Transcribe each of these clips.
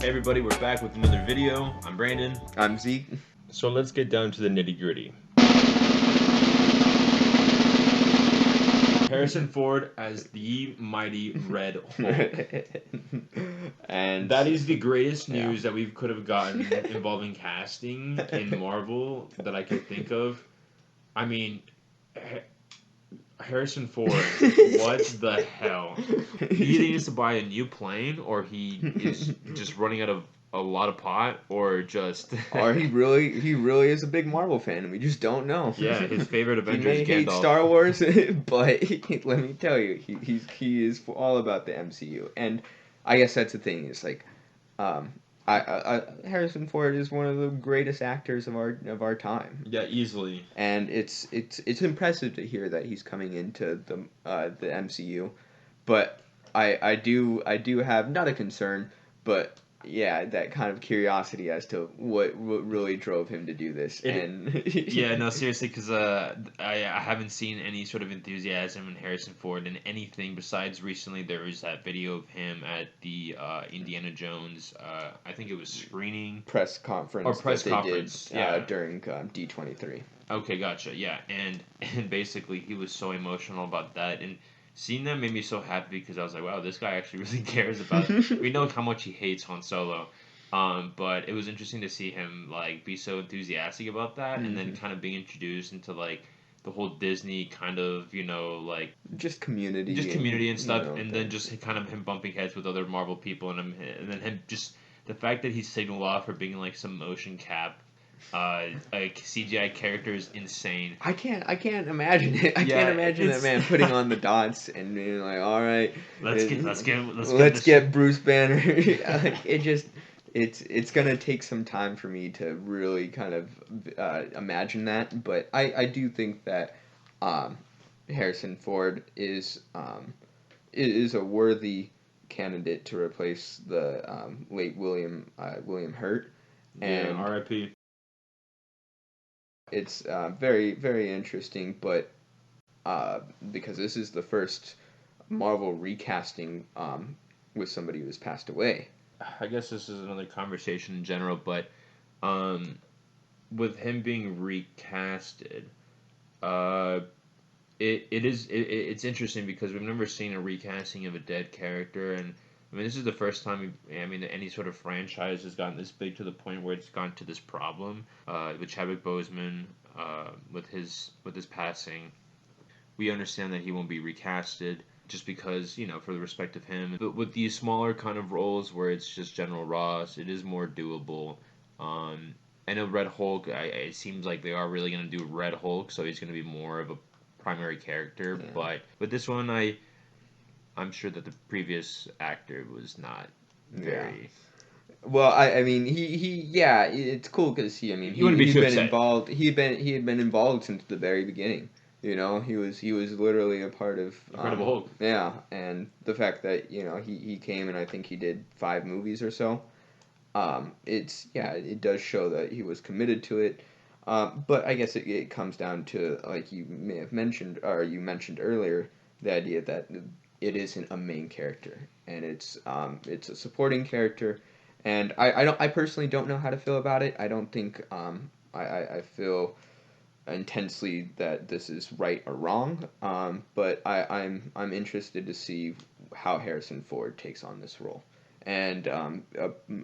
Hey everybody, we're back with another video. I'm Brandon. I'm Zeke. So let's get down to the nitty gritty. Harrison Ford as the mighty Red Hulk. And That is the greatest yeah. news that we could have gotten involving casting in Marvel that I could think of. I mean, Harrison Ford, what the hell? He either needs to buy a new plane or he is just running out of a lot of pot or just Or he really is a big Marvel fan and we just don't know. yeah, his favorite He Avenger is may hate Gandalf. Star Wars, but let me tell you, he is all about the MCU. And I guess that's the thing, is like um Harrison Ford is one of the greatest actors of our time. Yeah, easily. And it's impressive to hear that he's coming into the MCU, but I do have not a concern, but yeah, that kind of curiosity as to what really drove him to do this. And Yeah, no, seriously, because I haven't seen any sort of enthusiasm in Harrison Ford in anything besides recently there was that video of him at the Indiana Jones, I think it was screening press conference or press that they conference. did Yeah. during D23. Okay, gotcha. Yeah, and basically he was so emotional about that, and seeing that made me so happy because I was like, wow, this guy actually really cares about. We know how much he hates Han Solo, but it was interesting to see him like be so enthusiastic about that, and then kind of being introduced into like the whole Disney kind of like Just just community community and stuff, and then things. just kind of him bumping heads with other Marvel people, and then him just the fact that he signaled off for being like some motion cap like CGI character is insane. I can't imagine it. I Yeah, can't imagine that it's man putting on the dots and being like, all right, let's get let's this. get Bruce Banner. Like, it's gonna take some time for me to really kind of imagine that, but I do think that um, Harrison Ford is a worthy candidate to replace the late William Hurt. Yeah, And R.I.P. it's very, very interesting, but because this is the first Marvel recasting with somebody who has passed away. I guess this is another conversation in general, but um, with him being recasted, uh, it's interesting because we've never seen a recasting of a dead character, and I mean this is the first time any sort of franchise has gotten this big to the point where it's gone to this problem. With Chadwick Boseman, with his passing, we understand that he won't be recasted just because for the respect of him. But with these smaller kind of roles where it's just General Ross, it is more doable. Um, I know Red Hulk. It seems like they are really going to do Red Hulk, so he's going to be more of a primary character. Yeah. But with this one, I'm sure that the previous actor was not Yeah. very. Well, I mean, yeah, it's cool because You wouldn't be he'd too been upset. involved. He had been involved since the very beginning. You know, he was literally a part of Incredible Hulk. yeah, and the fact that he came and I think he did 5 movies or so. It does show that he was committed to it. But I guess it comes down to, like you may have mentioned, or you mentioned earlier, the idea that it isn't a main character and it's a supporting character, and I personally don't know how to feel about it. I don't think I feel intensely that this is right or wrong. But I'm interested to see how Harrison Ford takes on this role. And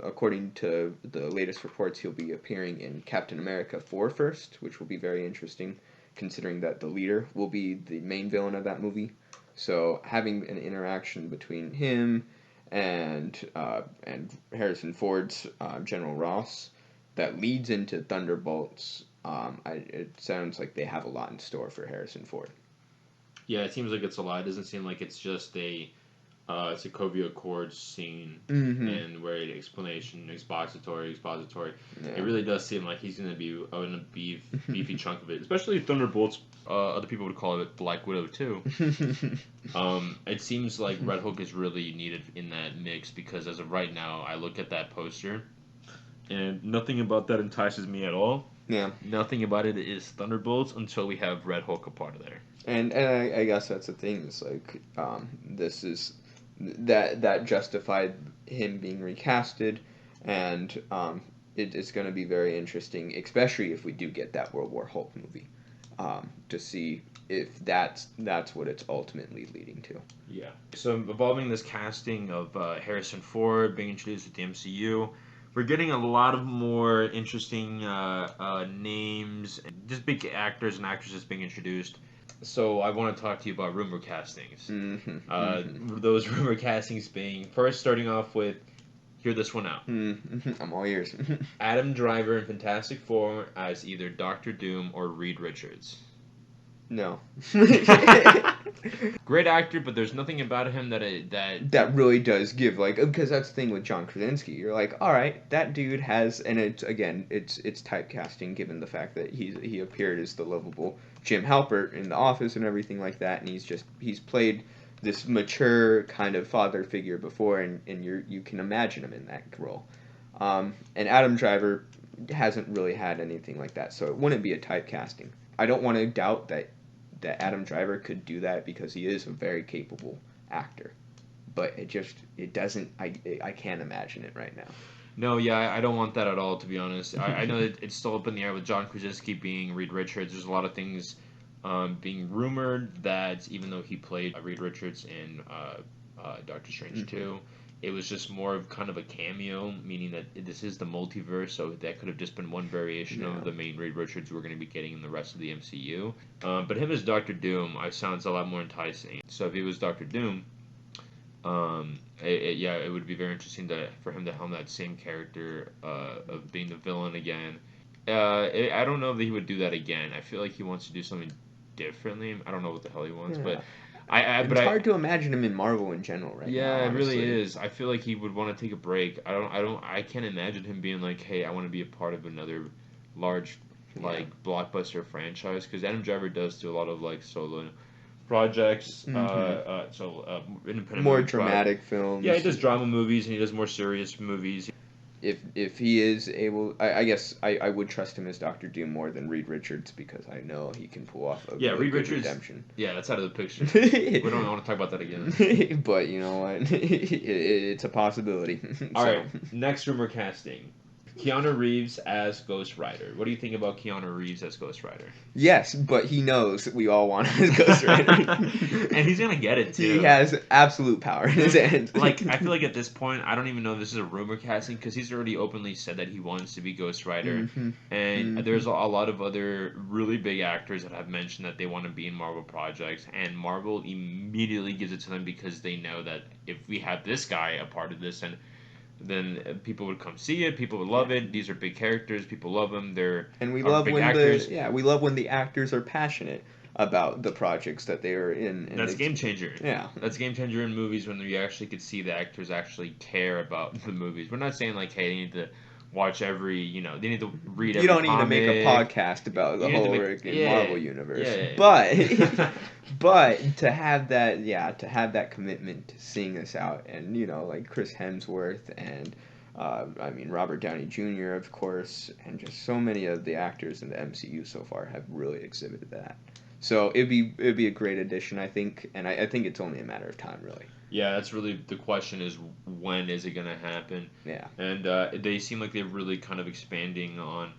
according to the latest reports, he'll be appearing in Captain America 4 first, which will be very interesting, considering that the leader will be the main villain of that movie. So having an interaction between him and Harrison Ford's General Ross that leads into Thunderbolts. It sounds like they have a lot in store for Harrison Ford. Yeah, it seems like it's a lot. It doesn't seem like it's just a Sokovia Accords scene Mm-hmm. and where explanation, expository. It Yeah. really does seem like he's gonna be a beefy chunk of it, especially Thunderbolts. Other people would call it Black Widow too. It seems like Red Hulk is really needed in that mix because as of right now, I look at that poster and nothing about that entices me at all. Yeah. Nothing about it is Thunderbolts until we have Red Hulk a part of there. And I guess that's the thing. It's like this is that justified him being recasted, and it's going to be very interesting, especially if we do get that World War Hulk movie, to see if that's what it's ultimately leading to. Yeah. So involving this casting of Harrison Ford being introduced with the MCU, we're getting a lot of more interesting names, just big actors and actresses being introduced. So I want to talk to you about rumor castings. Those rumor castings being first starting off with, hear this one out. I'm all ears. Adam Driver in Fantastic Four as either Doctor Doom or Reed Richards. No. Great actor, but there's nothing about him that really does give, like, because that's the thing with John Krasinski. You're like, all right, that dude has, and it's typecasting given the fact that he appeared as the lovable Jim Halpert in The Office and everything like that, and he's played this mature kind of father figure before, and you can imagine him in that role. And Adam Driver hasn't really had anything like that, so it wouldn't be a typecasting. I don't want to doubt that Adam Driver could do that because he is a very capable actor, but it doesn't. I can't imagine it right now. No, yeah, I don't want that at all, to be honest. I know that it's still up in the air with John Krasinski being Reed Richards. There's a lot of things being rumored that even though he played Reed Richards in Doctor Strange 2, it was just more of kind of a cameo, meaning that this is the multiverse, so that could have just been one variation of the main Reed Richards we're going to be getting in the rest of the MCU. But him as Doctor Doom sounds a lot more enticing. So if he was Doctor Doom, it would be very interesting for him to helm that same character of being the villain again. I don't know if he would do that again. I feel like he wants to do something differently. I don't know what the hell he wants, but it's hard to imagine him in Marvel in general right now. Yeah, it honestly. really is. I feel like he would want to take a break. I can't imagine him being like, "Hey, I want to be a part of another large, like blockbuster franchise." Because Adam Driver does do a lot of like solo projects, independent more movies, dramatic films. Yeah, he does drama movies and he does more serious movies. If he is able, I guess I would trust him as Doctor Doom more than Reed Richards because I know he can pull off a really Reed good Richards, redemption. Yeah, that's out of the picture. We don't want to talk about that again. But you know what? It's a possibility. All right, next rumor casting. Keanu Reeves as Ghost Rider. What do you think about Keanu Reeves as Ghost Rider? Yes, but he knows we all want him as Ghost Rider. And he's going to get it, too. He has absolute power in his hands. Like, I feel like at this point, I don't even know if this is a rumor casting, because he's already openly said that he wants to be Ghost Rider. And there's a lot of other really big actors that have mentioned that they want to be in Marvel projects, and Marvel immediately gives it to them because they know that if we have this guy a part of this, and then people would come see it. People would love it. These are big characters. People love them. We love big when actors. we love when the actors are passionate about the projects that they are in. And that's game changer. Yeah, that's game changer in movies when you actually could see the actors actually care about the movies. We're not saying like, hey, they need to watch every, they need to read every comic. You don't need to make a podcast about the whole Marvel universe. But but to have that commitment to seeing us out, and like Chris Hemsworth and Robert Downey Jr. of course, and just so many of the actors in the MCU so far have really exhibited that. So it'd be a great addition, I think, and I think it's only a matter of time, really. Yeah, that's really the question: is when is it going to happen? Yeah, and they seem like they're really kind of expanding on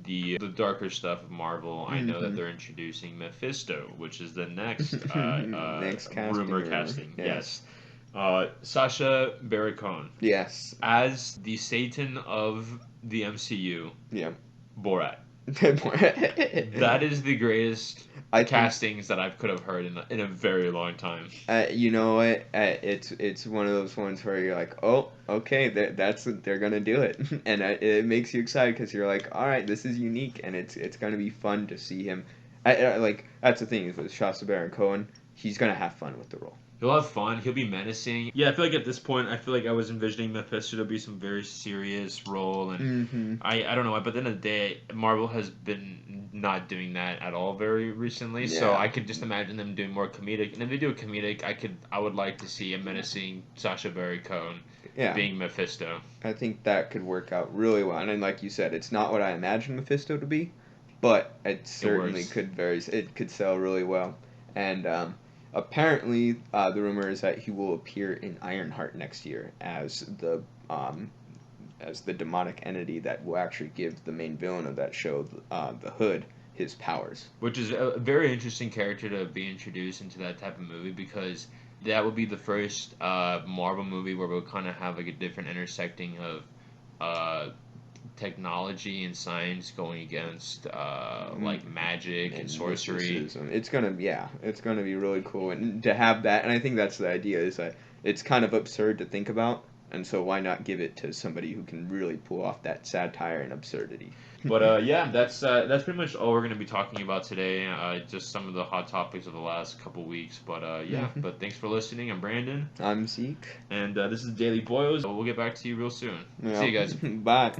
the darker stuff of Marvel. I know that they're introducing Mephisto, which is the next rumor casting. Yes. Sacha Baron Cohen. Yes. As the Satan of the MCU. Yeah. Borat. That is the greatest castings that I could have heard in a very long time. You know what? It's one of those ones where you're like, oh, okay, they're gonna do it, and it makes you excited because you're like, all right, this is unique, and it's gonna be fun to see him. Like that's the thing with Sacha Baron Cohen, he's gonna have fun with the role. He'll have fun. He'll be menacing. Yeah, I feel like at this point, I was envisioning Mephisto to be some very serious role, and I don't know. But at the end of the day, Marvel has been not doing that at all very recently. Yeah. So I could just imagine them doing more comedic. And if they do a comedic, I would like to see a menacing Sacha Baron Cohen being Mephisto. I think that could work out really well. And like you said, it's not what I imagined Mephisto to be, but it certainly it could sell really well. And apparently, the rumor is that he will appear in Ironheart next year as the as the demonic entity that will actually give the main villain of that show, the Hood, his powers. Which is a very interesting character to be introduced into that type of movie, because that would be the first Marvel movie where we'll kind of have like a different intersecting of uh, technology and science going against like magic and And sorcery. mysticism. It's gonna be really cool, and to have that, and I think that's the idea, is that it's kind of absurd to think about, and so why not give it to somebody who can really pull off that satire and absurdity. But yeah, that's pretty much all we're gonna be talking about today. Just some of the hot topics of the last couple weeks. But yeah, Mhm. but thanks for listening. I'm Brandon, I'm Zeke. and this is Daily Boils. We'll get back to you real soon. See Yeah. you guys. Bye.